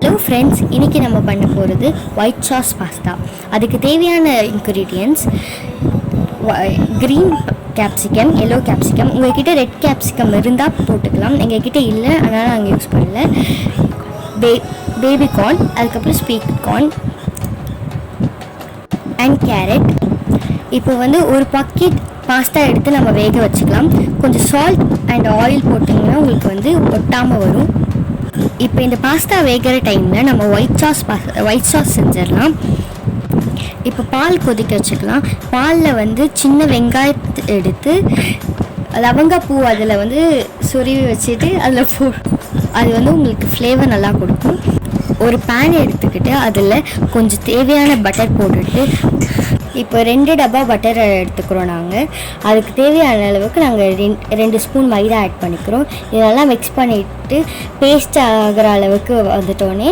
Hello friends, இன்றைக்கி நம்ம பண்ண போகிறது ஒயிட் சாஸ் பாஸ்தா. அதுக்கு தேவையான ingredients green capsicum, yellow capsicum. உங்கள்கிட்ட ரெட் கேப்சிகம் இருந்தால் போட்டுக்கலாம். எங்கள்கிட்ட இல்லை, அதனால் நாங்கள் யூஸ் பண்ணல. பேபி கார்ன், அதுக்கப்புறம் ஸ்வீட் கார்ன் அண்ட் கேரட். இப்போ ஒரு பக்கெட் பாஸ்தா எடுத்து நம்ம வேக வச்சுக்கலாம். கொஞ்சம் சால்ட் அண்ட் ஆயில் போட்டிங்கன்னா உங்களுக்கு ஒட்டாமல் வரும். இப்போ இந்த பாஸ்தா வேகிற டைமில் நம்ம ஒயிட் சாஸ் செஞ்சிடலாம். இப்போ பால் கொதிக்க வச்சுக்கலாம். பாலில் சின்ன வெங்காயத்தை எடுத்து லவங்கப்பூ அதில் சொருவி வச்சுட்டு அதில் அது உங்களுக்கு ஃப்ளேவர் நல்லா கொடுக்கும். ஒரு பேன் எடுத்துக்கிட்டு அதில் கொஞ்சம் தேவையான பட்டர் போட்டுட்டு, இப்போ 2 டப்பா பட்டர் எடுத்துக்கிறோம். நாங்கள் அதுக்கு தேவையான அளவுக்கு நாங்கள் 2 ஸ்பூன் மைதா ஆட் பண்ணிக்கிறோம். இதெல்லாம் மிக்ஸ் பண்ணிவிட்டு பேஸ்ட் ஆகிற அளவுக்கு வந்துட்டோன்னே,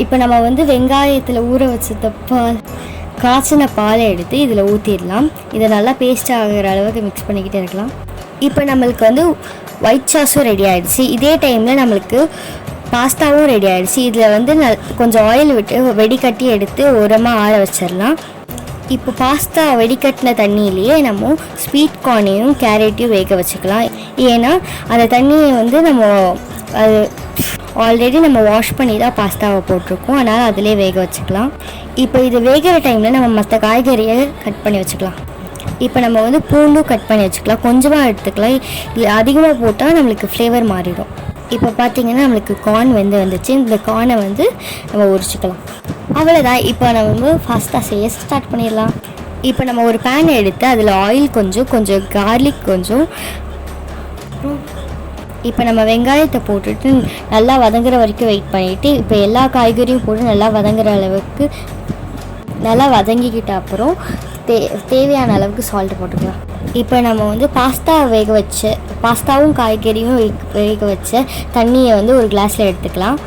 இப்போ நம்ம வெங்காயத்தில் ஊற வச்ச காய்ச்சின பாலை எடுத்து இதில் ஊற்றிடலாம். இதை நல்லா பேஸ்ட் ஆகிற அளவுக்கு மிக்ஸ் பண்ணிக்கிட்டே இருக்கலாம். இப்போ நம்மளுக்கு ஒயிட் சாஸும் ரெடி ஆகிடுச்சு. இதே டைமில் நம்மளுக்கு பாஸ்தாவும் ரெடி ஆகிடுச்சு. இதில் கொஞ்சம் ஆயில் விட்டு வெடிக்கட்டி எடுத்து ஓரமாக ஆற வச்சிடலாம். இப்போ பாஸ்தா வெடிக்கட்டின தண்ணியிலேயே நம்ம ஸ்வீட் கார்னையும் கேரட்டையும் வேக வச்சுக்கலாம். ஏன்னா அந்த தண்ணியை நம்ம அது ஆல்ரெடி நம்ம வாஷ் பண்ணி தான் பாஸ்தாவை போட்டிருக்கோம், அதனால் அதிலே வேக வச்சுக்கலாம். இப்போ இது வேகிற டைமில் நம்ம மற்ற காய்கறியை கட் பண்ணி வச்சுக்கலாம். இப்போ நம்ம பூண்டும் கட் பண்ணி வச்சுக்கலாம். கொஞ்சமாக எடுத்துக்கலாம். இது அதிகமாக போட்டால் நம்மளுக்கு ஃப்ளேவர் மாறிடும். இப்போ பார்த்திங்கன்னா நம்மளுக்கு கார்ன் வந்துச்சு. இந்த கார்னை நம்ம உரிச்சிக்கலாம். அவ்வளோதான். இப்போ நம்ம பாஸ்தா செய்ய ஸ்டார்ட் பண்ணிடலாம். இப்போ நம்ம ஒரு பேன் எடுத்து அதில் ஆயில் கொஞ்சம் கார்லிக் கொஞ்சம், இப்போ நம்ம வெங்காயத்தை போட்டுட்டு நல்லா வதங்குற வரைக்கும் வெயிட் பண்ணிவிட்டு, இப்போ எல்லா காய்கறியும் போட்டு நல்லா வதங்குற அளவுக்கு நல்லா வதங்கிக்கிட்ட அப்புறம் தேவையான அளவுக்கு சால்ட்டு போட்டுக்கலாம். இப்போ நம்ம பாஸ்தாவும் காய்கறியும் வேக வச்ச தண்ணியை ஒரு கிளாஸில் எடுத்துக்கலாம்.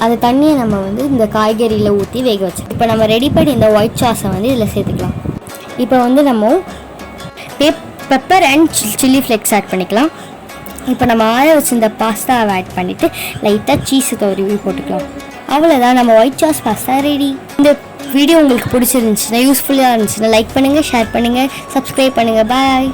அந்த தண்ணியை நம்ம இந்த காய்கறியில் ஊற்றி வேக வச்சு, இப்போ நம்ம ரெடி பண்ணி இந்த ஒயிட் சாஸை இதில் சேர்த்துக்கலாம். இப்போ நம்ம pepper and chilli flakes add பண்ணிக்கலாம். இப்போ நம்ம ஆற வச்சு இந்த பாஸ்தாவை ஆட் பண்ணிவிட்டு லைட்டாக சீஸை துருவி போட்டுக்கலாம். அவ்வளோதான், நம்ம ஒயிட் சாஸ் பாஸ்தா ரெடி. இந்த வீடியோ உங்களுக்கு பிடிச்சிருந்துச்சுன்னா, யூஸ்ஃபுல்லாக இருந்துச்சுன்னா லைக் பண்ணுங்கள், ஷேர் பண்ணுங்கள், சப்ஸ்கிரைப் பண்ணுங்கள். பாய்.